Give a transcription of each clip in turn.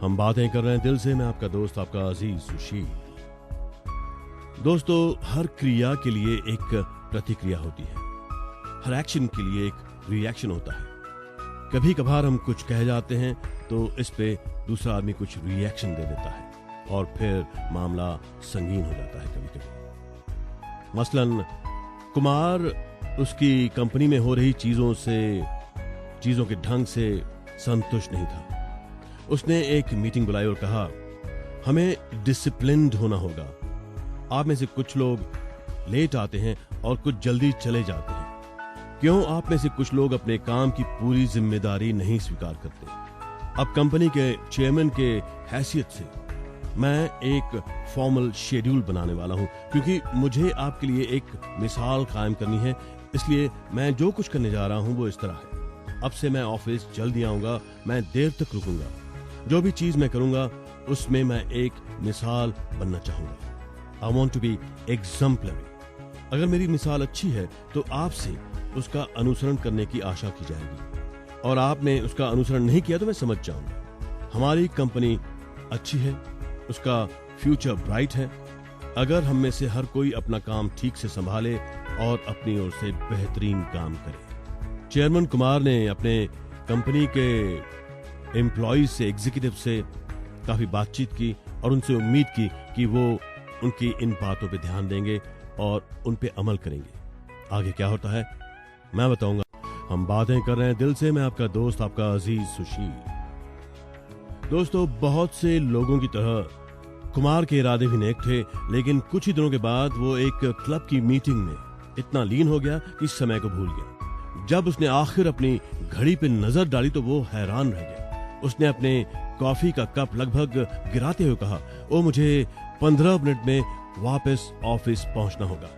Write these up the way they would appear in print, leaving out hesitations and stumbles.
हम बातें कर रहे हैं दिल से। मैं आपका दोस्त, आपका अजीज सुशील। दोस्तों, हर क्रिया के लिए एक प्रतिक्रिया होती है, हर एक्शन के लिए एक रिएक्शन होता है। कभी कभार हम कुछ कह जाते हैं तो इस पे दूसरा आदमी कुछ रिएक्शन दे देता है और फिर मामला संगीन हो जाता है कभी कभी। मसलन कुमार उसकी कंपनी में हो रही चीजों के ढंग से संतुष्ट नहीं था। उसने एक मीटिंग बुलाई और कहा, हमें डिसिप्लिन्ड होना होगा। आप में से कुछ लोग लेट आते हैं और कुछ जल्दी चले जाते हैं। क्यों आप में से कुछ लोग अपने काम की पूरी जिम्मेदारी नहीं स्वीकार करते? अब कंपनी के चेयरमैन के हैसियत से मैं एक फॉर्मल शेड्यूल बनाने वाला हूं, क्योंकि मुझे आपके लिए एक मिसाल कायम करनी है। इसलिए मैं जो कुछ करने जा रहा हूं वो इस तरह है। अब से मैं ऑफिस जल्दी आऊंगा, मैं देर तक रुकूंगा। जो भी चीज मैं करूंगा उसमें मैं एक मिसाल बनना चाहूंगा। I want to be exemplary. अगर मेरी मिसाल अच्छी है तो आपसे उसका अनुसरण करने की आशा की जाएगी, और आपने उसका अनुसरण नहीं किया तो मैं समझ जाऊंगा हमारी कंपनी अच्छी है, उसका फ्यूचर ब्राइट है, अगर हम में से हर कोई अपना काम ठीक से संभाले और अपनी ओर से बेहतरीन काम करे। चेयरमैन कुमार ने अपने कंपनी के एम्प्लॉयज से, एग्जीक्यूटिव से काफी बातचीत की और उनसे उम्मीद की कि वो उनकी इन बातों पे ध्यान देंगे और उन पे अमल करेंगे। आगे क्या होता है मैं बताऊंगा। हम बातें कर रहे हैं दिल से। मैं आपका दोस्त, आपका अजीज सुशील। दोस्तों, बहुत से लोगों की तरह कुमार के इरादे भी नेक थे, लेकिन कुछ ही दिनों के बाद वो एक क्लब की मीटिंग में इतना लीन हो गया कि समय को भूल गया। जब उसने आखिर अपनी घड़ी पे नजर डाली तो वो हैरान रह गया। उसने अपने कॉफी का कप लगभग गिराते हुए कहा, ओ मुझे 15 मिनट में वापस ऑफिस पहुंचना होगा।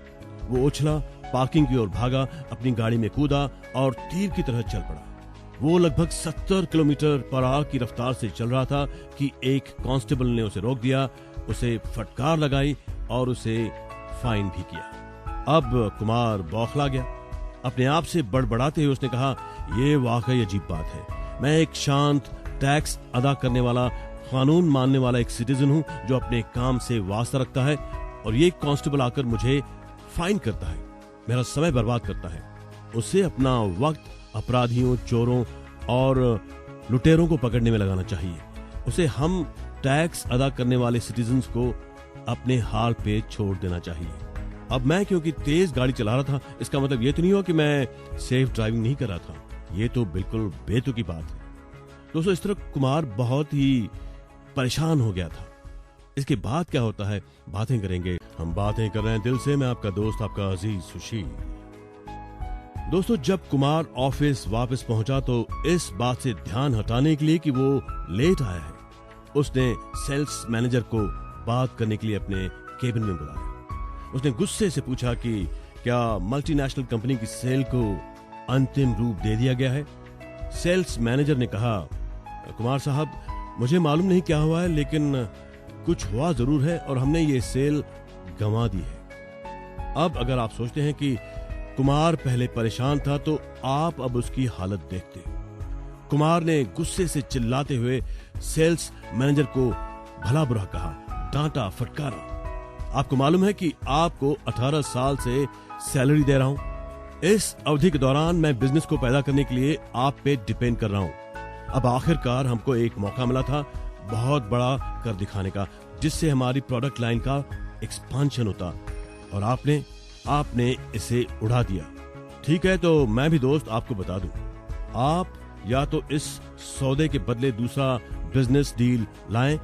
वो उछला, पार्किंग की ओर भागा, अपनी गाड़ी में कूदा और तीर की तरह चल पड़ा। वो लगभग 70 किलोमीटर पर आवर की रफ्तार से चल रहा था कि एक कांस्टेबल ने उसे रोक दिया, उसे फटकार लगाई और उसे फाइन भी किया। अब कुमार बौखला गया। अपने आप से बड़बड़ाते हुए उसने कहा, यह वाकई अजीब बात है। मैं एक शांत, टैक्स अदा करने वाला, कानून मानने वाला एक सिटीजन हूं जो अपने काम से वास्ता रखता है, और ये कांस्टेबल आकर मुझे फाइन करता है, मेरा समय बर्बाद करता है। उसे अपना वक्त अपराधियों, चोरों और लुटेरों को पकड़ने में लगाना चाहिए। उसे हम टैक्स अदा करने वाले सिटीजन्स को अपने हाल पे छोड़ देना चाहिए। अब मैं क्योंकि तेज गाड़ी चला रहा था, इसका मतलब ये तो नहीं हुआ कि मैं सेफ ड्राइविंग नहीं कर रहा था। ये तो बिल्कुल बेतुकी बात है। दोस्तों, इस तरह कुमार बहुत ही परेशान हो गया था। इसके बाद क्या होता है बातें करेंगे। हम बातें कर रहे हैं दिल से। मैं आपका दोस्त, आपका अजीज सुशील। दोस्तों, जब कुमार ऑफिस वापस पहुंचा तो इस बात से ध्यान हटाने के लिए कि वो लेट आया है, उसने सेल्स मैनेजर को बात करने के लिए अपने केबिन में बुलाया। उसने गुस्से से पूछा कि क्या मल्टीनेशनल कंपनी की सेल को अंतिम रूप दे दिया गया है? सेल्स मैनेजर ने कहा, कुमार साहब, मुझे मालूम नहीं क्या हुआ है, लेकिन कुछ हुआ जरूर है और हमने ये सेल गंवा दी है। अब अगर आप सोचते हैं कि कुमार पहले परेशान था तो आप अब उसकी हालत देखते। कुमार ने गुस्से से चिल्लाते हुए सेल्स मैनेजर को भला बुरा कहा, डांटा, फटकारा। आपको मालूम है कि आपको 18 साल से सैलरी दे रहा हूं। इस अवधि के दौरान मैं बिजनेस को पैदा करने के लिए आप पे डिपेंड कर रहा हूं। अब आखिरकार हमको एक मौका मिला था बहुत बड़ा कर दिखाने का, जिससे हमारी प्रोडक्ट लाइन का एक्सपांशन होता, और आपने इसे उड़ा दिया। ठीक है, तो मैं भी दोस्त आपको बता दूं, आप या तो इस सौदे के बदले दूसरा बिजनेस डील लाएं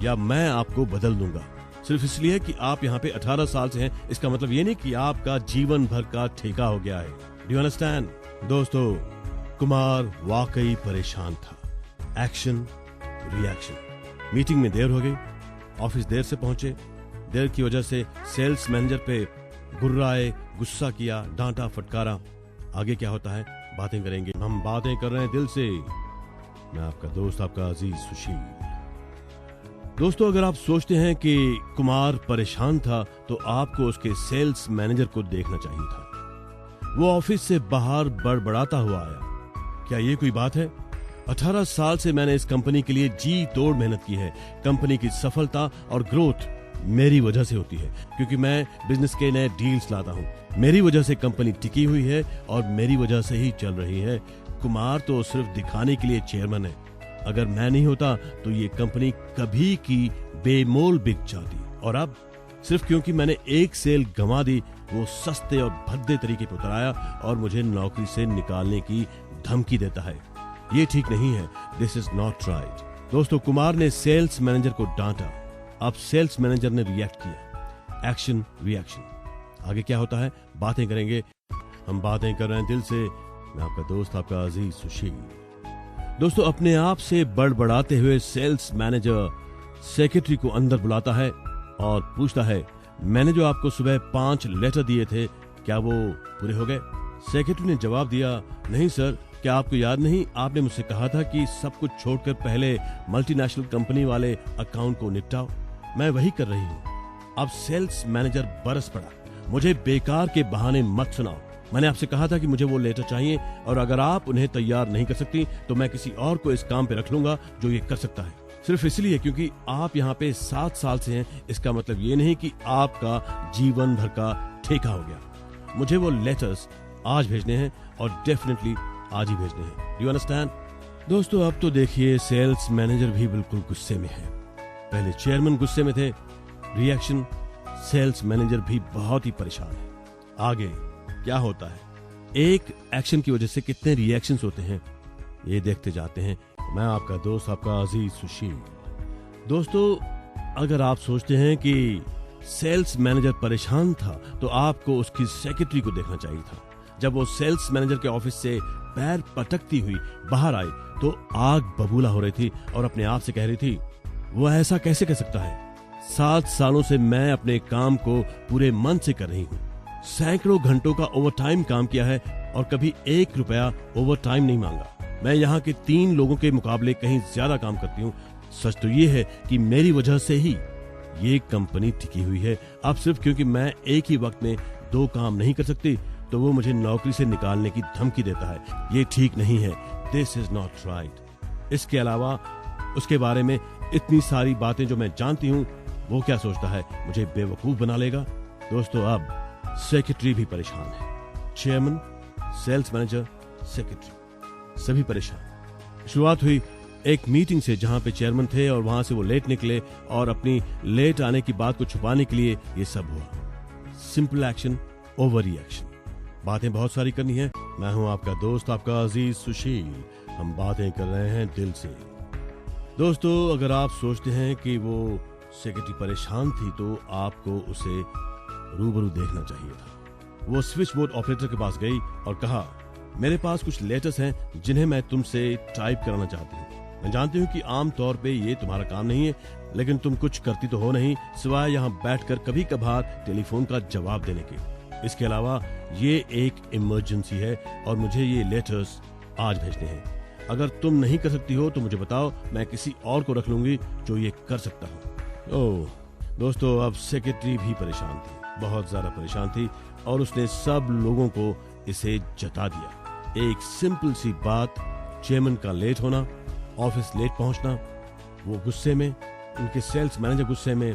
या मैं आपको बदल दूंगा। सिर्फ इसलिए कि आप यहाँ पे 18 साल से हैं, इसका मतलब ये नहीं कि आपका जीवन भर का ठेका हो गया है। Do you understand? दोस्तों, कुमार वाकई परेशान था। Action, reaction. मीटिंग में देर हो गई, ऑफिस देर से पहुंचे। देर की वजह से सेल्स मैनेजर पे गुर्राए, गुस्सा किया, डांटा, फटकारा। आगे क्या होता है बातें करेंगे। हम बातें कर रहे हैं दिल से। मैं आपका दोस्त, आपका अजीज सुशील। दोस्तों, अगर आप सोचते हैं कि कुमार परेशान था तो आपको उसके सेल्स मैनेजर को देखना चाहिए था। वो ऑफिस से बाहर बड़बड़ाता हुआ आया। क्या ये कोई बात है? 18 साल से मैंने इस कंपनी के लिए जी तोड़ मेहनत की है। कंपनी की सफलता और ग्रोथ मेरी वजह से होती है, क्योंकि मैं बिजनेस के नए डील्स लाता हूँ। मेरी वजह से कंपनी टिकी हुई है और मेरी वजह से ही चल रही है। कुमार तो सिर्फ दिखाने के लिए चेयरमैन है। अगर मैं नहीं होता तो ये कंपनी कभी की बेमोल बिक जाती। और अब सिर्फ क्योंकि मैंने एक सेल गंवा दी, वो सस्ते और भद्दे तरीके पर उतराया और मुझे नौकरी से निकालने की धमकी देता है। ये ठीक नहीं है। This is not right. दोस्तों, कुमार ने सेल्स मैनेजर को डांटा। अब सेल्स मैनेजर ने रिएक्ट किया। Action reaction. आगे क्या होता है बातें करेंगे। हम बातें कर रहे हैं दिल से। मैं आपका दोस्त, आपका अजीज सुशील। दोस्तों, अपने आप से बड़बड़ाते हुए सेल्स मैनेजर सेक्रेटरी को अंदर बुलाता है और पूछता है, मैंने जो आपको सुबह 5 लेटर दिए थे, क्या वो पूरे हो गए? सेक्रेटरी ने जवाब दिया, नहीं सर, क्या आपको याद नहीं, आपने मुझसे कहा था कि सब कुछ छोड़कर पहले मल्टीनेशनल कंपनी वाले अकाउंट को निपटाओ। मैं वही कर रही हूँ। अब सेल्स मैनेजर बरस पड़ा, मुझे बेकार के बहाने मत सुनाओ। मैंने आपसे कहा था कि मुझे वो लेटर चाहिए, और अगर आप उन्हें तैयार नहीं कर सकती तो मैं किसी और को इस काम पे रख लूंगा जो ये कर सकता है। सिर्फ इसलिए क्योंकि आप यहाँ पे 7 साल से हैं, इसका मतलब ये नहीं कि आपका जीवन भर का ठेका हो गया। मुझे वो लेटर्स आज भेजने हैं और डेफिनेटली आज ही भेजने हैं। You understand? दोस्तों, अब तो देखिए सेल्स मैनेजर भी बिल्कुल गुस्से में है। पहले चेयरमैन गुस्से में थे, रिएक्शन सेल्स मैनेजर भी बहुत ही परेशान है। आगे क्या होता है, एक एक्शन की वजह से कितने रिएक्शंस होते हैं, ये देखते जाते हैं। मैं आपका दोस्त, आपका अजीज सुशील। दोस्तों, अगर आप सोचते हैं कि सेल्स मैनेजर परेशान था तो आपको उसकी सेक्रेटरी को देखना चाहिए था। जब वो सेल्स मैनेजर के ऑफिस से पैर पटकती हुई बाहर आई तो आग बबूला हो रही थी और अपने आप से कह रही थी, वो ऐसा कैसे कर सकता है? 7 सालों से मैं अपने काम को पूरे मन से कर रही हूँ। सैकड़ों घंटों का ओवरटाइम काम किया है और कभी 1 रुपया ओवरटाइम नहीं मांगा। मैं यहाँ के 3 लोगों के मुकाबले कहीं ज्यादा काम करती हूँ। सच तो ये है कि मेरी वजह से ही ये कंपनी टिकी हुई है। अब सिर्फ क्योंकि मैं एक ही वक्त में 2 काम नहीं कर सकती तो वो मुझे नौकरी से निकालने की धमकी देता है। ये ठीक नहीं है। This is not right. इसके अलावा उसके बारे में इतनी सारी बातें जो मैं जानती हूँ, वो क्या सोचता है, मुझे बेवकूफ बना लेगा? दोस्तों, अब सेक्रेटरी भी परेशान है। चेयरमैन, सेल्स मैनेजर, सेक्रेटरी सभी परेशान। शुरुआत हुई एक मीटिंग से जहां पे चेयरमैन थे और वहां से वो लेट निकले और अपनी लेट आने की बात को छुपाने के लिए ये सब हुआ। Simple action over reaction. बातें बहुत सारी करनी है। मैं हूं आपका दोस्त, आपका अजीज सुशील। हम बातें कर रहे हैं दिल से। दोस्तों, अगर आप सोचते हैं कि वो सेक्रेटरी परेशान थी तो आपको उसे रूबरू देखना चाहिए था। वो स्विच बोर्ड ऑपरेटर के पास गई और कहा, मेरे पास कुछ लेटर्स हैं जिन्हें मैं तुमसे टाइप कराना चाहती हूँ। मैं जानती हूँ कि आम तौर पे ये तुम्हारा काम नहीं है, लेकिन तुम कुछ करती तो हो नहीं सिवाय यहाँ बैठकर कभी कभार टेलीफोन का जवाब देने के। इसके अलावा ये एक इमरजेंसी है और मुझे ये लेटर्स आज भेजने हैं। अगर तुम नहीं कर सकती हो तो मुझे बताओ, मैं किसी और को रख लूंगी जो ये कर सकता हूँ। ओह दोस्तों, अब सेक्रेटरी भी परेशान थी, बहुत ज्यादा परेशान थी, और उसने सब लोगों को इसे जता दिया। एक सिंपल सी बात, चेयरमैन का लेट होना, ऑफिस लेट पहुंचना, वो गुस्से में, उनके सेल्स मैनेजर गुस्से में,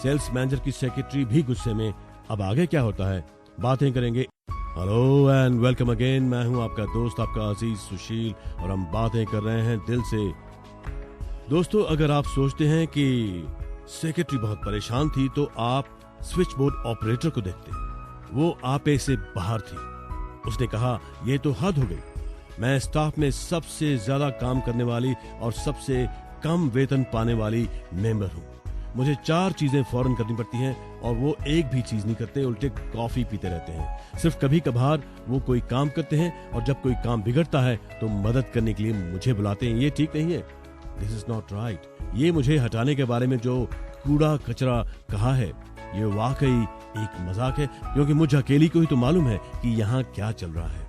सेल्स मैनेजर की सेक्रेटरी भी गुस्से में। अब आगे क्या होता है बातें करेंगे। Hello and welcome again. मैं हूं आपका दोस्त, आपका अजीज सुशील, और हम बातें कर रहे हैं दिल से। दोस्तों, अगर आप सोचते हैं कि सेक्रेटरी बहुत परेशान थी तो आप स्विच बोर्ड ऑपरेटर को देखते हैं। वो आपे से बाहर थी। उसने कहा, यह तो हद हो गई। मैं स्टाफ में सबसे ज्यादा काम करने वाली और सबसे कम वेतन पाने वाली मेंबर हूँ। मुझे 4 चीजें फौरन करनी पड़ती हैं और वो एक भी चीज नहीं करते, उल्टे कॉफी पीते रहते हैं। सिर्फ कभी कभार वो कोई काम करते हैं और जब कोई काम बिगड़ता है तो मदद करने के लिए मुझे बुलाते हैं। ये ठीक नहीं है। This is not right. ये मुझे हटाने के बारे में जो कूड़ा कचरा कहा है, ये वाकई एक मजाक है, क्योंकि मुझे अकेली को ही तो मालूम है कि यहाँ क्या चल रहा है।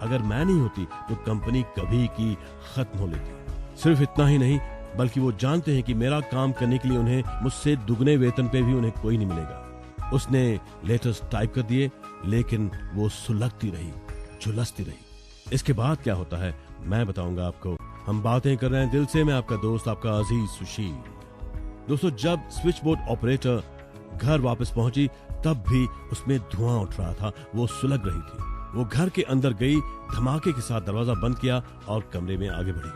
अगर मैं नहीं होती तो कंपनी कभी की खत्म हो लेती। सिर्फ इतना ही नहीं, बल्कि वो जानते हैं कि मेरा काम करने के लिए उन्हें मुझसे दुगने वेतन पे भी उन्हें कोई नहीं मिलेगा। उसने लेटर्स टाइप कर दिए, लेकिन वो सुलगती रही, झुलसती रही। इसके बाद क्या होता है मैं बताऊंगा आपको। हम बातें कर रहे हैं दिल से। मैं आपका दोस्त, आपका अजीज सुशील। दोस्तों, जब स्विच बोर्ड ऑपरेटर घर वापस पहुंची तब भी उसमें धुआं उठ रहा था। वो सुलग रही थी। वो घर के अंदर गई, धमाके के साथ दरवाजा बंद किया और कमरे में आगे बढ़ी।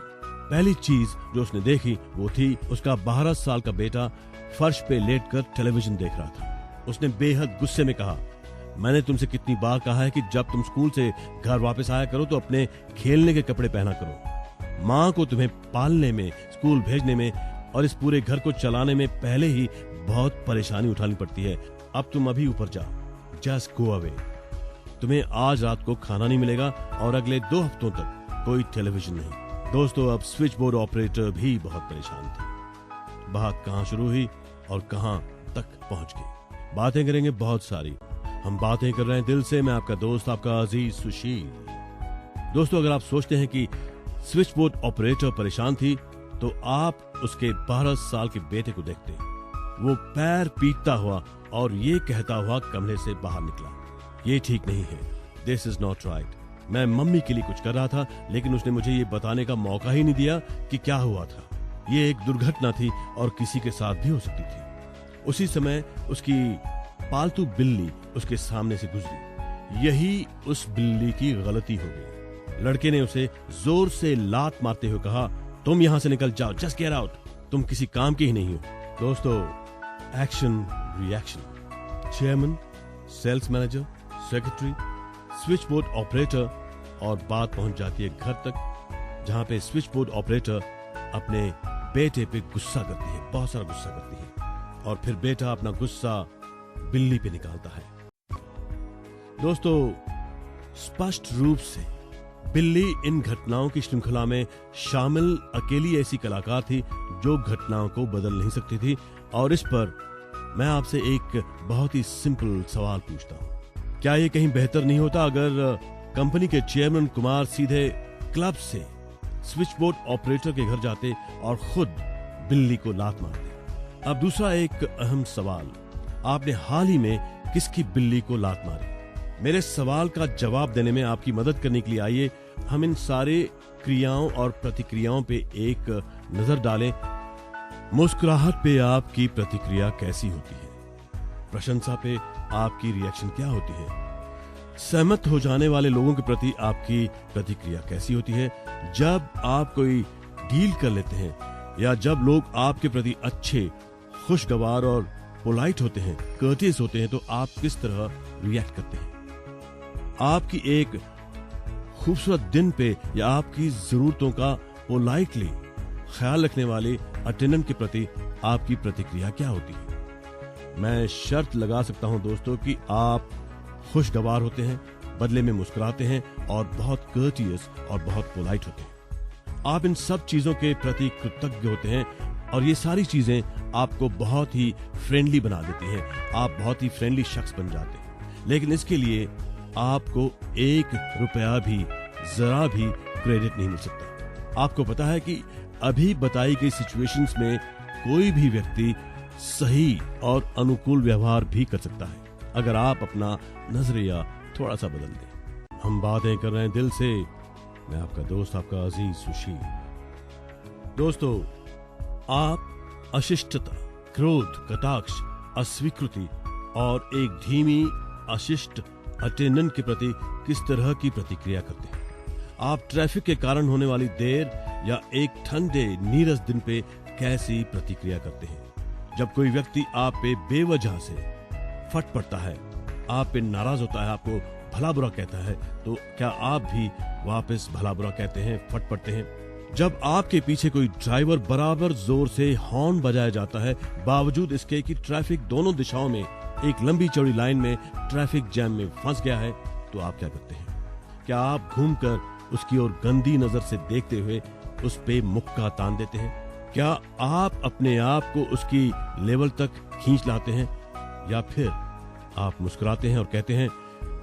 पहली चीज जो उसने देखी वो थी उसका 12 साल का बेटा फर्श पे लेटकर टेलीविजन देख रहा था। उसने बेहद गुस्से में कहा, मैंने तुमसे कितनी बार कहा है कि जब तुम स्कूल से घर वापस आया करो तो अपने खेलने के कपड़े पहना करो। माँ को तुम्हें पालने में, स्कूल भेजने में और इस पूरे घर को चलाने में पहले ही बहुत परेशानी उठानी पड़ती है। अब तुम अभी ऊपर जाओ, जस्ट गो अवे। तुम्हें आज रात को खाना नहीं मिलेगा और अगले 2 हफ्तों तक कोई टेलीविजन नहीं। दोस्तों, अब स्विच बोर्ड ऑपरेटर भी बहुत परेशान थी। बात कहां शुरू हुई और कहां तक पहुंच गई, बातें करेंगे बहुत सारी। हम बातें कर रहे हैं दिल से। मैं आपका दोस्त, आपका अजीज सुशील। दोस्तों, अगर आप सोचते हैं कि स्विच बोर्ड ऑपरेटर परेशान थी तो आप उसके 12 साल के बेटे को देखते। वो पैर पीटता हुआ और ये कहता हुआ कमरे से बाहर निकला, ये ठीक नहीं है, दिस इज नॉट राइट। मैं मम्मी के लिए कुछ कर रहा था लेकिन उसने मुझे ये बताने का मौका ही नहीं दिया कि क्या हुआ था। ये एक दुर्घटना थी और किसी के साथ भी हो सकती थी। उसी समय उसकी पालतू बिल्ली उसके सामने से गुजरी। यही उस बिल्ली की गलती हो गई। लड़के ने उसे जोर से लात मारते हुए कहा, तुम यहां से निकल जाओ, जस्ट गेट आउट, तुम किसी काम के ही नहीं हो। दोस्तों, action reaction. Chairman, sales manager, secretary, switchboard operator और बात पहुंच जाती है घर तक, जहां पे स्विच बोर्ड ऑपरेटर अपने बेटे पे गुस्सा करती है, बहुत सारा गुस्सा करती है और फिर बेटा अपना गुस्सा बिल्ली पे निकालता है। दोस्तों, स्पष्ट रूप से बिल्ली इन घटनाओं की श्रृंखला में शामिल अकेली ऐसी कलाकार थी जो घटनाओं को बदल नहीं सकती थी। और इस पर मैं आपसे एक बहुत ही सिंपल सवाल पूछता हूं, क्या ये कहीं बेहतर नहीं होता अगर कंपनी के चेयरमैन कुमार सीधे क्लब से स्विच बोर्ड ऑपरेटर के घर जाते और खुद बिल्ली को लात मारते? अब दूसरा एक अहम सवाल, आपने हाल ही में किसकी बिल्ली को लात मारी? मेरे सवाल का जवाब देने में आपकी मदद करने के लिए आइए हम इन सारे क्रियाओं और प्रतिक्रियाओं पे एक नजर डालें। मुस्कुराहट पे आपकी प्रतिक्रिया कैसी होती है? प्रशंसा पे आपकी रिएक्शन क्या होती है? सहमत हो जाने वाले लोगों के प्रति आपकी प्रतिक्रिया कैसी होती है? जब आप कोई डील कर लेते हैं या जब लोग आपके प्रति अच्छे, खुशगवार और पोलाइट होते हैं, कर्टियस होते हैं, तो आप किस तरह रिएक्ट करते हैं? आपकी एक खूबसूरत दिन पे या आपकी जरूरतों का पोलाइटली ख्याल रखने वाले अटेंडेंट के प्रति आपकी प्रतिक्रिया क्या होती है? मैं शर्त लगा सकता हूं दोस्तों कि आप खुशगवार होते हैं, बदले में मुस्कुराते हैं और बहुत कर्टियस और बहुत पोलाइट होते हैं। आप इन सब चीजों के प्रति कृतज्ञ होते हैं और ये सारी चीजें आपको बहुत ही फ्रेंडली बना देती हैं। आप बहुत ही फ्रेंडली शख्स बन जाते हैं। लेकिन इसके लिए आपको 1 रुपया भी, जरा भी क्रेडिट नहीं मिल सकता। आपको पता है कि अभी बताई गई सिचुएशंस में कोई भी व्यक्ति सही और अनुकूल व्यवहार भी कर सकता है अगर आप अपना नजरिया थोड़ा सा बदल दें। हम बातें कर रहे हैं दिल से। मैं आपका दोस्त, आपका अजीज सुशील। दोस्तों, आप अशिष्टता, क्रोध, कटाक्ष, अस्वीकृति और एक धीमी अशिष्ट अटेंडेंट के प्रति किस तरह की प्रतिक्रिया करते हैं? आप ट्रैफिक के कारण होने वाली देर या एक ठंडे नीरस दिन पे कैसी प्रतिक्रिया करते हैं? जब कोई व्यक्ति आप पे बेवजह से फट पड़ता है, आप पे नाराज होता है, आपको भला बुरा कहता है, तो क्या आप भी वापस भला बुरा कहते हैं, फट पड़ते हैं? जब आपके पीछे कोई ड्राइवर बराबर जोर से हॉर्न बजाया जाता है, बावजूद इसके कि ट्रैफिक दोनों दिशाओं में एक लंबी चौड़ी लाइन में ट्रैफिक जैम में फंस गया है, तो आप क्या करते हैं? क्या आप घूमकर उसकी ओर गंदी नजर से देखते हुए उस पे मुक्का तान देते हैं? क्या आप अपने आप को उसकी लेवल तक खींच लाते हैं? या फिर आप मुस्कुराते हैं और कहते हैं,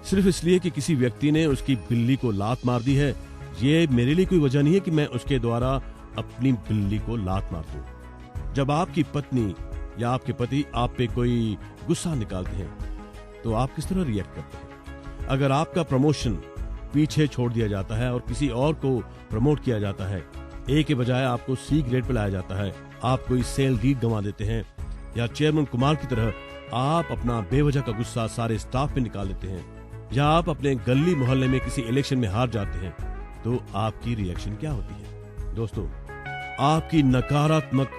सिर्फ इसलिए कि किसी व्यक्ति ने उसकी बिल्ली को लात मार दी है, ये मेरे लिए कोई वजह नहीं है कि मैं उसके द्वारा अपनी बिल्ली को लात मार दूं। जब आपकी पत्नी या आपके पति आप पे कोई गुस्सा निकालते हैं तो आप किस तरह रिएक्ट करते हैं? अगर आपका प्रमोशन पीछे छोड़ दिया जाता है और किसी और को प्रमोट किया जाता है ए के बजाय आपको सी ग्रेड पर लाया जाता है, आप कोई सेल लीड गंवा देते हैं, या चेयरमैन कुमार की तरह आप अपना बेवजह का गुस्सा सारे स्टाफ पे निकाल देते हैं, या आप अपने गली मोहल्ले में किसी इलेक्शन में हार जाते हैं, तो आपकी रिएक्शन क्या होती है? दोस्तों, आपकी नकारात्मक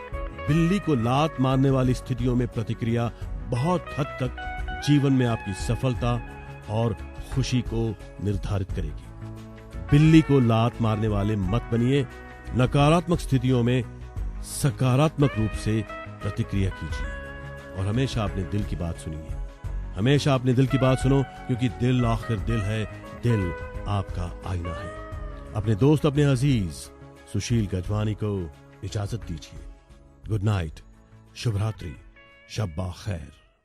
बिल्ली को लात मारने वाली स्थितियों में प्रतिक्रिया बहुत हद तक जीवन में आपकी सफलता और खुशी को निर्धारित करेगी। बिल्ली को लात मारने वाले मत बनिए, नकारात्मक स्थितियों में सकारात्मक रूप से प्रतिक्रिया कीजिए और हमेशा अपने दिल की बात सुनिए। हमेशा अपने दिल की बात सुनो, क्योंकि दिल आखिर दिल है, दिल आपका आईना है। अपने दोस्त, अपने अजीज सुशील गजवानी को इजाजत दीजिए। गुड नाइट, शुभ रात्रि, शब्बा खैर।